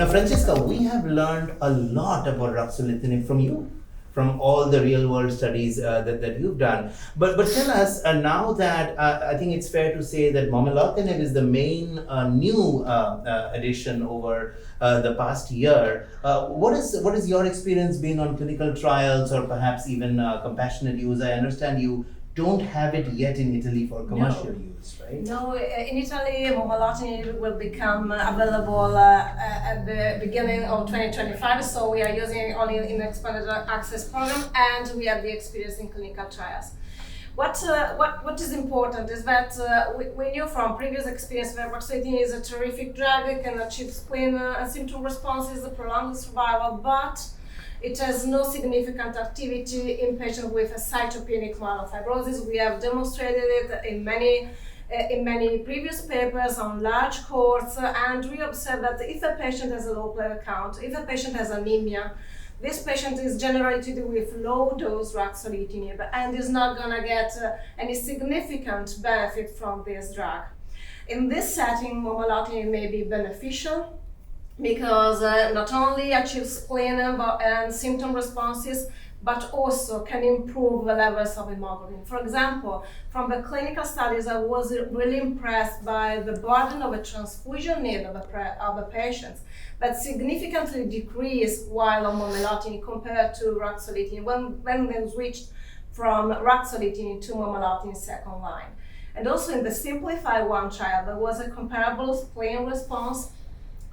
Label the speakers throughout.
Speaker 1: Now, Francesca, we have learned a lot about ruxolitinib from you, from all the real-world studies that you've done. But tell us, now that I think it's fair to say that momelotinib is the main new addition over the past year. What is your experience been on clinical trials or perhaps even compassionate use? I understand you don't have it yet in Italy for commercial use, right?
Speaker 2: No, in Italy, momelotinib will become available at the beginning of 2025. So we are using it only in the expanded access program, and we have the experience in clinical trials. What is important is that we knew from previous experience that ruxolitinib is a terrific drug. It can achieve spleen and symptom responses, prolonged survival, but it has no significant activity in patients with a cytopenic myelofibrosis. We have demonstrated it in many previous papers on large cohorts, and we observe that if a patient has a low platelet count, if a patient has anemia, this patient is generally treated with low-dose ruxolitinib and is not going to get any significant benefit from this drug. In this setting, momelotinib may be beneficial because not only achieves spleen and symptom responses, but also can improve the levels of hemoglobin. For example, from the clinical studies, I was really impressed by the burden of a transfusion need of the patients that significantly decreased while on momelotinib compared to ruxolitinib when they switched from ruxolitinib to momelotinib second line. And also in the Simplify 1 trial, there was a comparable spleen response,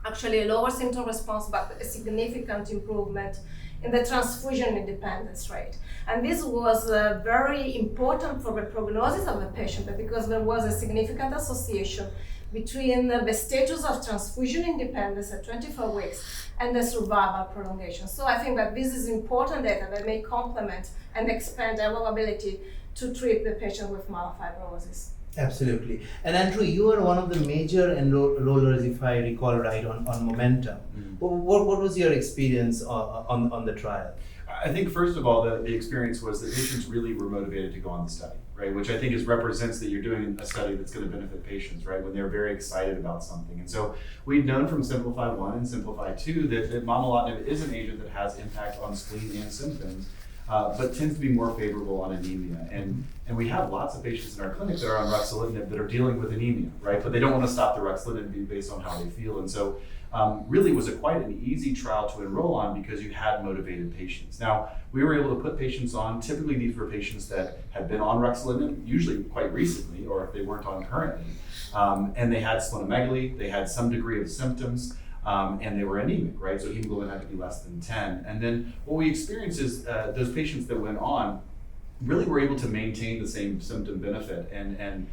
Speaker 2: actually a lower symptom response, but a significant improvement in the transfusion independence rate. And this was very important for the prognosis of the patient because there was a significant association between the status of transfusion independence at 24 weeks and the survival prolongation. So I think that this is important data that may complement and expand our ability to treat the patient with myelofibrosis.
Speaker 1: Absolutely. And Andrew, you are one of the major enrollers, if I recall right, on Momentum. Mm-hmm. What was your experience on the trial?
Speaker 3: I think first of all, the experience was that patients really were motivated to go on the study, right? Which I think represents that you're doing a study that's going to benefit patients, right? When they're very excited about something. And so we've known from Simplify 1 and Simplify 2 that momelotinib is an agent that has impact on spleen and symptoms, but tends to be more favorable on anemia. And we have lots of patients in our clinic that are on ruxolitinib that are dealing with anemia, right? But they don't want to stop the ruxolitinib based on how they feel. And so really was quite an easy trial to enroll on because you had motivated patients. Now, we were able to put patients on, typically these were patients that had been on ruxolitinib, usually quite recently, or if they weren't on currently, and they had splenomegaly, they had some degree of symptoms, and they were anemic, right? So hemoglobin had to be less than 10. And then what we experienced is those patients that went on really were able to maintain the same symptom benefit, and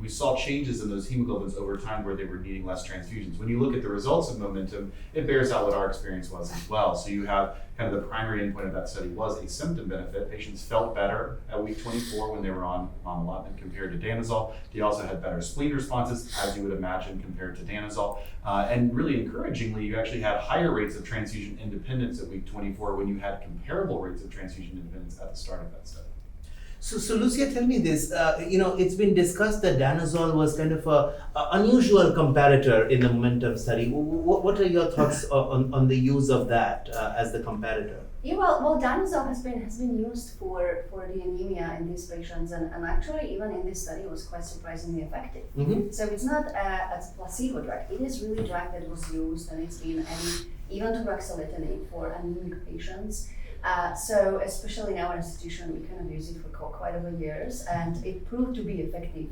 Speaker 3: we saw changes in those hemoglobins over time where they were needing less transfusions. When you look at the results of Momentum, it bears out what our experience was as well. So you have kind of the primary endpoint of that study was a symptom benefit. Patients felt better at week 24 when they were on momelotinib compared to danazol. They also had better spleen responses, as you would imagine, compared to danazol. And really encouragingly, you actually had higher rates of transfusion independence at week 24 when you had comparable rates of transfusion independence at the start of that study.
Speaker 1: So Lucia, tell me this. It's been discussed that danazol was kind of a unusual comparator in the Momentum study. What are your thoughts on the use of that as the comparator?
Speaker 4: Yeah, well, danazol has been used for the anemia in these patients, and actually even in this study it was quite surprisingly effective. Mm-hmm. So it's not a placebo drug. It is really a drug that was used, and it's been added even to ruxolitinib for anemic patients. So especially in our institution, we kind of use it for quite a few years, and it proved to be effective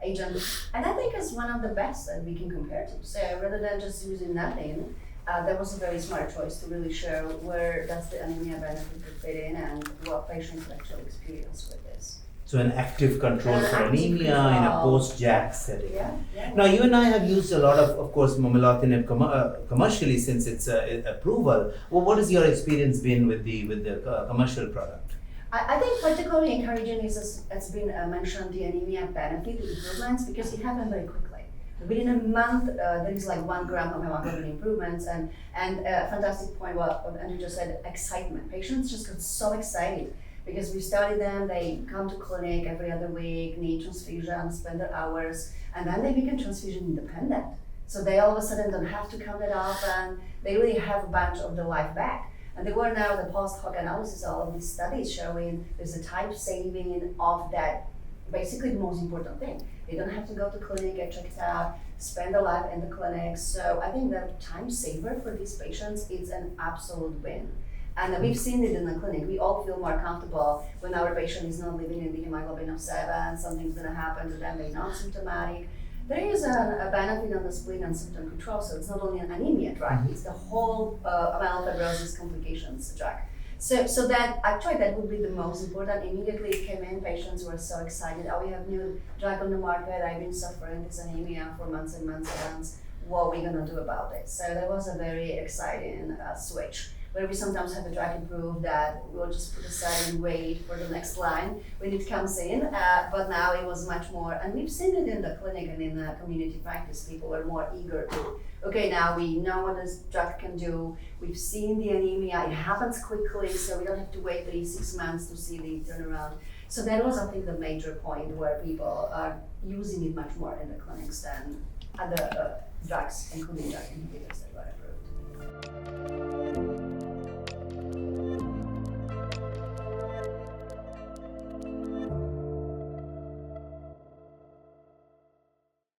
Speaker 4: agent. And I think it's one of the best that we can compare to. So rather than just using nothing, that was a very smart choice to really show where does the anemia benefit fit in and what patients actually experience with this.
Speaker 1: So an active control for anemia in a post-JAK setting.
Speaker 4: Yeah.
Speaker 1: Now you and I have used a lot of course, momelotinib commercially since its approval. Well, what has your experience been with the commercial product?
Speaker 4: I think particularly encouraging is, as been mentioned, the anemia benefit improvements because it happened very quickly. Within a month, there is like 1 gram of hemoglobin improvements, and a fantastic point what Andrew just said, excitement. Patients just got so excited because we studied them, they come to clinic every other week, need transfusion, spend their hours, and then they become transfusion independent. So they all of a sudden don't have to count it up, and they really have a bunch of their life back. And there were now the post hoc analysis of all of these studies showing there's a time saving of that, basically the most important thing. They don't have to go to clinic, get checked out, spend their life in the clinic. So I think that time saver for these patients is an absolute win. And we've seen it in the clinic. We all feel more comfortable when our patient is not living in the hemoglobin of 7, something's gonna happen to them, they're not symptomatic. There is a benefit on the spleen and symptom control, so it's not only an anemia drug, it's the whole myelofibrosis complications drug. So that actually that would be the most important. Immediately it came in, patients were so excited. Oh, we have new drug on the market. I've been suffering this anemia for months and months and months. What are we gonna do about it? So that was a very exciting switch, where we sometimes have a drug approved that we'll just put aside and wait for the next line when it comes in. But now it was much more, and we've seen it in the clinic and in the community practice. People were more eager to, okay, now we know what this drug can do. We've seen the anemia, it happens quickly, so we don't have to wait 3-6 months to see the turnaround. So that was, I think, the major point where people are using it much more in the clinics than other drugs, including drug inhibitors that were approved.